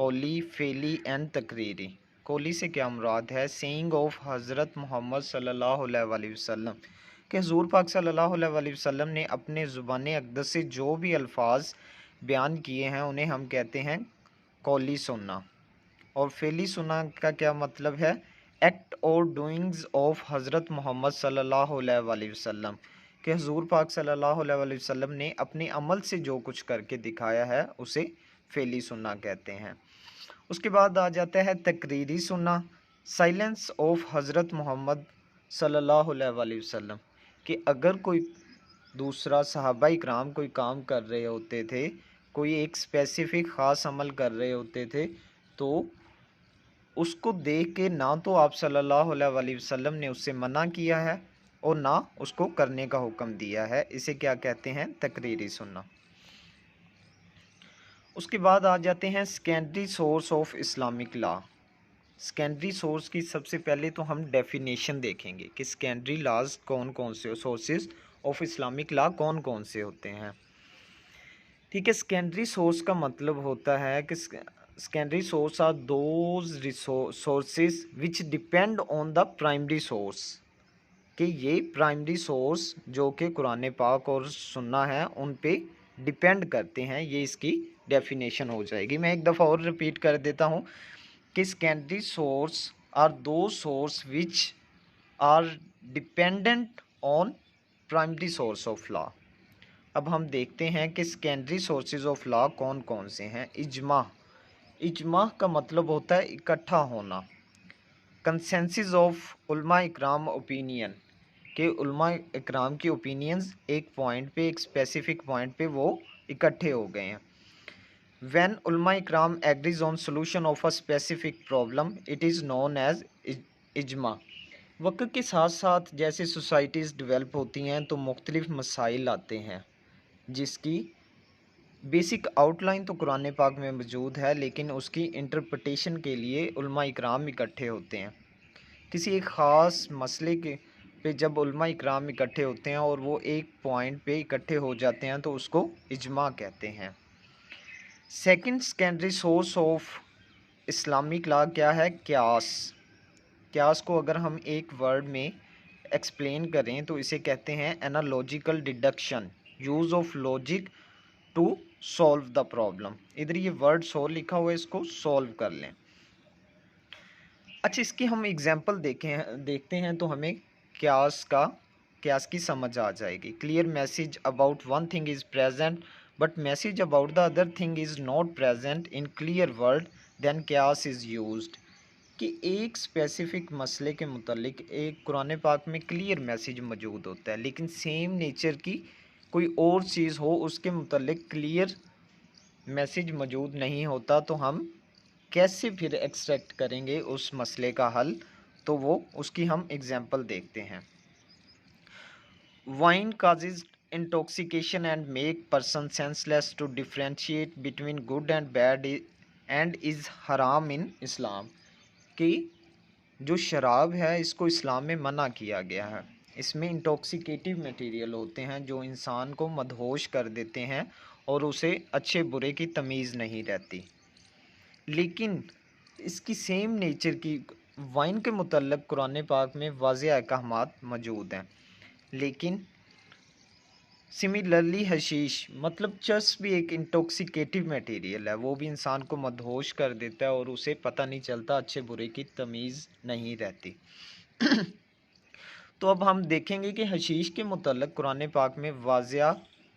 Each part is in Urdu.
قولی، فعلی اینڈ تقریری۔ قولی سے کیا مراد ہے؟ سینگ آف حضرت محمد صلی اللہ علیہ وآلہ وسلم، کہ حضور پاک صلی اللہ علیہ وآلہ وسلم نے اپنے زبان اقدس سے جو بھی الفاظ بیان کیے ہیں انہیں ہم کہتے ہیں قولی سننا۔ اور فعلی سننا کا کیا مطلب ہے؟ ایکٹ اور ڈوئنگز آف حضرت محمد صلی اللہ علیہ وآلہ وسلم، کہ حضور پاک صلی اللہ علیہ وآلہ وسلم نے اپنے عمل سے جو کچھ کر کے دکھایا ہے اسے فعلی سننا کہتے ہیں۔ اس کے بعد آ جاتا ہے تقریری سننا، سائلنس آف حضرت محمد صلی اللہ علیہ وآلہ وسلم، کہ اگر کوئی دوسرا صحابہ اکرام کوئی کام کر رہے ہوتے تھے، کوئی ایک اسپیسیفک خاص عمل کر رہے ہوتے تھے، تو اس کو دیکھ کے نہ تو آپ صلی اللہ علیہ وآلہ وسلم نے اس سے منع کیا ہے اور نہ اس کو کرنے کا حکم دیا ہے، اسے کیا کہتے ہیں؟ تقریری سننا۔ اس کے بعد آ جاتے ہیں secondary source of Islamic law. Secondary source کی سب سے پہلے تو ہم ڈیفینیشن دیکھیں گے کہ سیکنڈری لاز کون کون سے، سورسز آف اسلامک لا کون کون سے ہوتے ہیں۔ ٹھیک ہے، سیکنڈری سورس کا مطلب ہوتا ہے کہ secondary source are those sources which depend on the primary source, کہ یہ پرائمری سورس جو کہ قرآن پاک اور سننا ہے ان پہ ڈیپینڈ کرتے ہیں، یہ اس کی ڈیفینیشن ہو جائے گی۔ میں ایک دفعہ اور ریپیٹ کر دیتا ہوں کہ secondary source are those source which are dependent on primary source of law. اب ہم دیکھتے ہیں کہ سیکنڈری سورسز آف لا کون کون سے ہیں۔ اجماع، اجماع کا مطلب ہوتا ہے اکٹھا ہونا۔ کنسنسس آف علماء اکرام اوپینین، کہ علماء اکرام کی اوپینینز ایک پوائنٹ پہ، ایک اسپیسیفک پوائنٹ پہ وہ اکٹھے ہو گئے ہیں۔ وین علماء اکرام agrees on solution of a specific problem it is known as اجماع۔ وقت کے ساتھ ساتھ جیسے سوسائٹیز ڈیولپ ہوتی ہیں تو مختلف مسائل آتے ہیں جس کی بیسک آؤٹ لائن تو قرآن پاک میں موجود ہے، لیکن اس کی انٹرپریٹیشن کے لیے علماء اکرام اکٹھے ہوتے ہیں۔ کسی ایک خاص مسئلے کے پہ جب علماء اکرام اکٹھے ہوتے ہیں اور وہ ایک پوائنٹ پہ اکٹھے ہو جاتے ہیں تو اس کو اجماع کہتے ہیں۔ Second secondary source of Islamic law کیا ہے؟ قیاس۔ قیاس کو اگر ہم ایک ورڈ میں ایکسپلین کریں تو اسے کہتے ہیں analogical deduction, use of logic to solve the problem. ادھر یہ ورڈ سولو لکھا ہوا ہے، اس کو سولو کر لیں۔ اچھا، اس کی ہم ایگزامپل دیکھتے ہیں تو ہمیں قیاس کی سمجھ آ جائے گی۔ Clear message about one thing is present but message about the other thing is not present in clear word then قیاس از یوزڈ، کہ ایک اسپیسیفک مسئلے کے متعلق ایک قرآن پاک میں کلیئر میسج موجود ہوتا ہے، لیکن سیم نیچر کی کوئی اور چیز ہو اس کے متعلق کلیئر میسج موجود نہیں ہوتا، تو ہم کیسے پھر ایکسٹریکٹ کریں گے اس مسئلے کا حل؟ تو وہ اس کی ہم اگزامپل دیکھتے ہیں۔ Wine causes intoxication and makes person senseless to differentiate between good and bad and is حرام ان اسلام، کہ جو شراب ہے اس کو اسلام میں منع کیا گیا ہے۔ اس میں انٹاکسیکیٹیو میٹیریل ہوتے ہیں جو انسان کو مدہوش کر دیتے ہیں اور اسے اچھے برے کی تمیز نہیں رہتی، لیکن اس کی سیم نیچر کی وائن کے متعلق قرآن پاک میں واضح احکامات موجود ہیں۔ لیکن سملرلی حشیش مطلب چرس بھی ایک انٹاکسیکیٹیو میٹیریل ہے، وہ بھی انسان کو مدہوش کر دیتا ہے اور اسے پتہ نہیں چلتا، اچھے برے کی تمیز نہیں رہتی۔ تو اب ہم دیکھیں گے کہ حشیش کے متعلق قرآن پاک میں واضح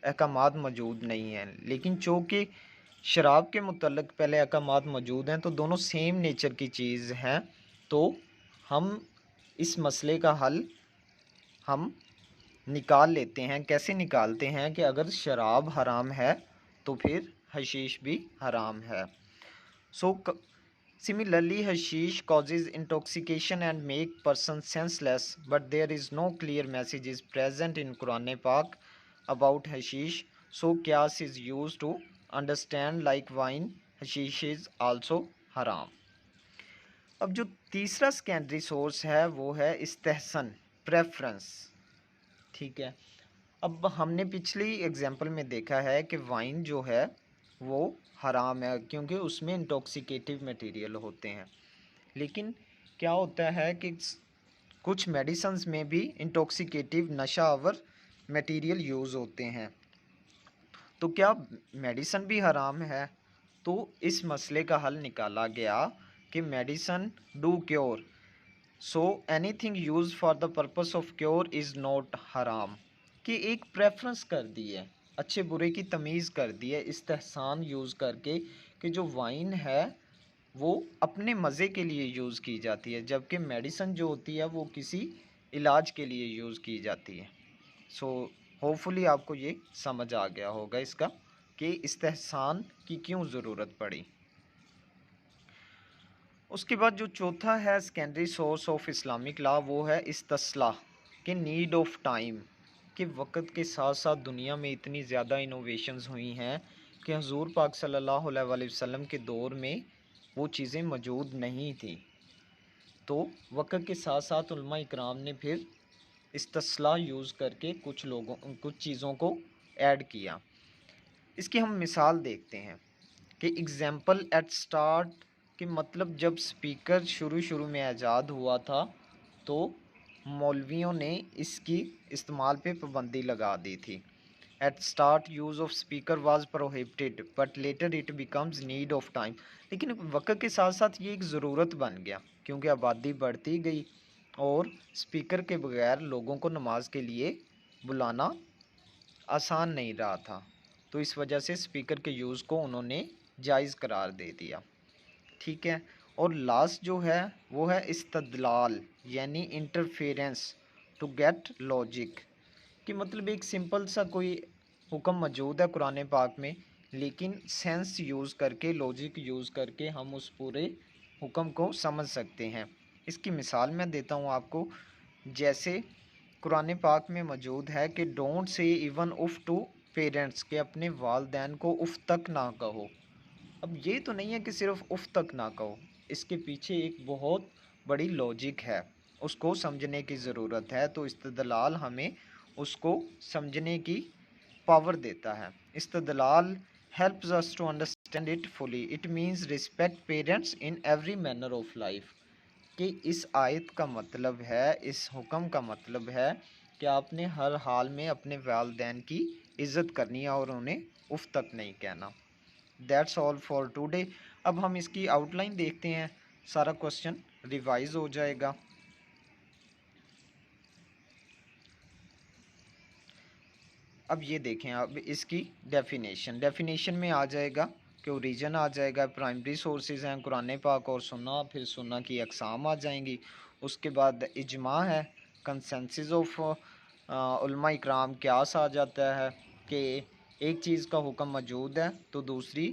احکامات موجود نہیں ہیں، لیکن چونکہ شراب کے متعلق پہلے احکامات موجود ہیں تو دونوں سیم نیچر کی چیز ہیں، تو ہم اس مسئلے کا حل ہم نکال لیتے ہیں۔ کیسے نکالتے ہیں؟ کہ اگر شراب حرام ہے تو پھر حشیش بھی حرام ہے۔ Similarly, hashish causes intoxication and make person senseless, but there is no clear message is present in Quran Pak about hashish, so qiyas is used to understand like wine, hashish is also haram. اب جو تیسرا سیکنڈری سورس ہے وہ ہے استحسن، پریفرنس، ٹھیک ہے۔ اب ہم نے پچھلی ایگزامپل میں دیکھا ہے کہ وائن جو ہے وہ حرام ہے کیونکہ اس میں انٹاکسیکیٹیو مٹیریل ہوتے ہیں. لیکن کیا ہوتا ہے کہ کچھ میڈیسنز میں بھی انٹاکسیکیٹیو نشہ آور مٹیریل یوز ہوتے ہیں. تو کیا میڈیسن بھی حرام ہے؟ تو اس مسئلے کا حل نکالا گیا کہ medicine do cure, so any thing use for the purpose of cure is not حرام. کہ ایک پریفرنس کر دی ہے، اچھے برے کی تمیز کر دی ہے استحسان یوز کر کے، کہ جو وائن ہے وہ اپنے مزے کے لیے یوز کی جاتی ہے، جبکہ میڈیسن جو ہوتی ہے وہ کسی علاج کے لیے یوز کی جاتی ہے. سو ہوپ فلی آپ کو یہ سمجھ آ گیا ہوگا اس کا کہ استحسان کی کیوں ضرورت پڑی. اس کے بعد جو چوتھا ہے secondary source of Islamic law, وہ ہے استصلاح کہ نیڈ آف ٹائم، کہ وقت کے ساتھ ساتھ دنیا میں اتنی زیادہ انوویشنز ہوئی ہیں کہ حضور پاک صلی اللہ علیہ وآلہ وسلم کے دور میں وہ چیزیں موجود نہیں تھیں. تو وقت کے ساتھ ساتھ علماء اکرام نے پھر استصلاح یوز کر کے کچھ چیزوں کو ایڈ کیا. اس کی ہم مثال دیکھتے ہیں کہ اگزامپل ایٹ سٹارٹ، کہ مطلب جب سپیکر شروع میں ایجاد ہوا تھا تو مولویوں نے اس کی استعمال پہ پابندی لگا دی تھی. At start use of speaker was prohibited but later it becomes need of time. لیکن وقت کے ساتھ ساتھ یہ ایک ضرورت بن گیا کیونکہ آبادی بڑھتی گئی اور سپیکر کے بغیر لوگوں کو نماز کے لیے بلانا آسان نہیں رہا تھا. تو اس وجہ سے سپیکر کے یوز کو انہوں نے جائز قرار دے دیا. ٹھیک ہے. اور لاسٹ جو ہے وہ ہے استدلال یعنی انٹرفیرنس ٹو گیٹ لاجک، کہ مطلب ایک سمپل سا کوئی حکم موجود ہے قرآن پاک میں، لیکن سینس یوز کر کے لاجک یوز کر کے ہم اس پورے حکم کو سمجھ سکتے ہیں. اس کی مثال میں دیتا ہوں آپ کو. جیسے قرآن پاک میں موجود ہے کہ don't say even if two parents, کہ اپنے والدین کو اف تک نہ کہو. اب یہ تو نہیں ہے کہ صرف اف تک نہ کہو، اس کے پیچھے ایک بہت بڑی لاجک ہے، اس کو سمجھنے کی ضرورت ہے. تو استدلال ہمیں اس کو سمجھنے کی پاور دیتا ہے. استدلال helps us to understand it fully. It means respect parents in every manner of life. کہ اس آیت کا مطلب ہے، اس حکم کا مطلب ہے کہ آپ نے ہر حال میں اپنے والدین کی عزت کرنی ہے اور انہیں اف تک نہیں کہنا. That's all for today. اب ہم اس کی آؤٹ لائن دیکھتے ہیں، سارا کوشچن ریوائز ہو جائے گا. اب یہ دیکھیں، اب اس کی ڈیفینیشن میں آ جائے گا کہ اوریجن آ جائے گا، پرائمری سورسز ہیں قرآن پاک اور سنہ، پھر سنہ کی اقسام آ جائیں گی. اس کے بعد اجماع ہے، کنسنسس آف علماء اکرام، قیاس آ جاتا ہے کہ ایک چیز کا حکم موجود ہے تو دوسری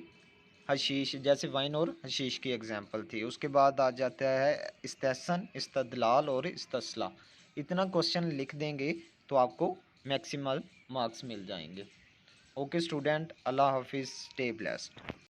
حشیش، جیسے وائن اور حشیش کی اگزامپل تھی. اس کے بعد آ جاتا ہے استحسن، استدلال اور استصلاح. اتنا کوشچن لکھ دیں گے تو آپ کو میکسیمل مارکس مل جائیں گے. اوکے اسٹوڈنٹ، اللہ حافظ، اسٹے بلیسڈ.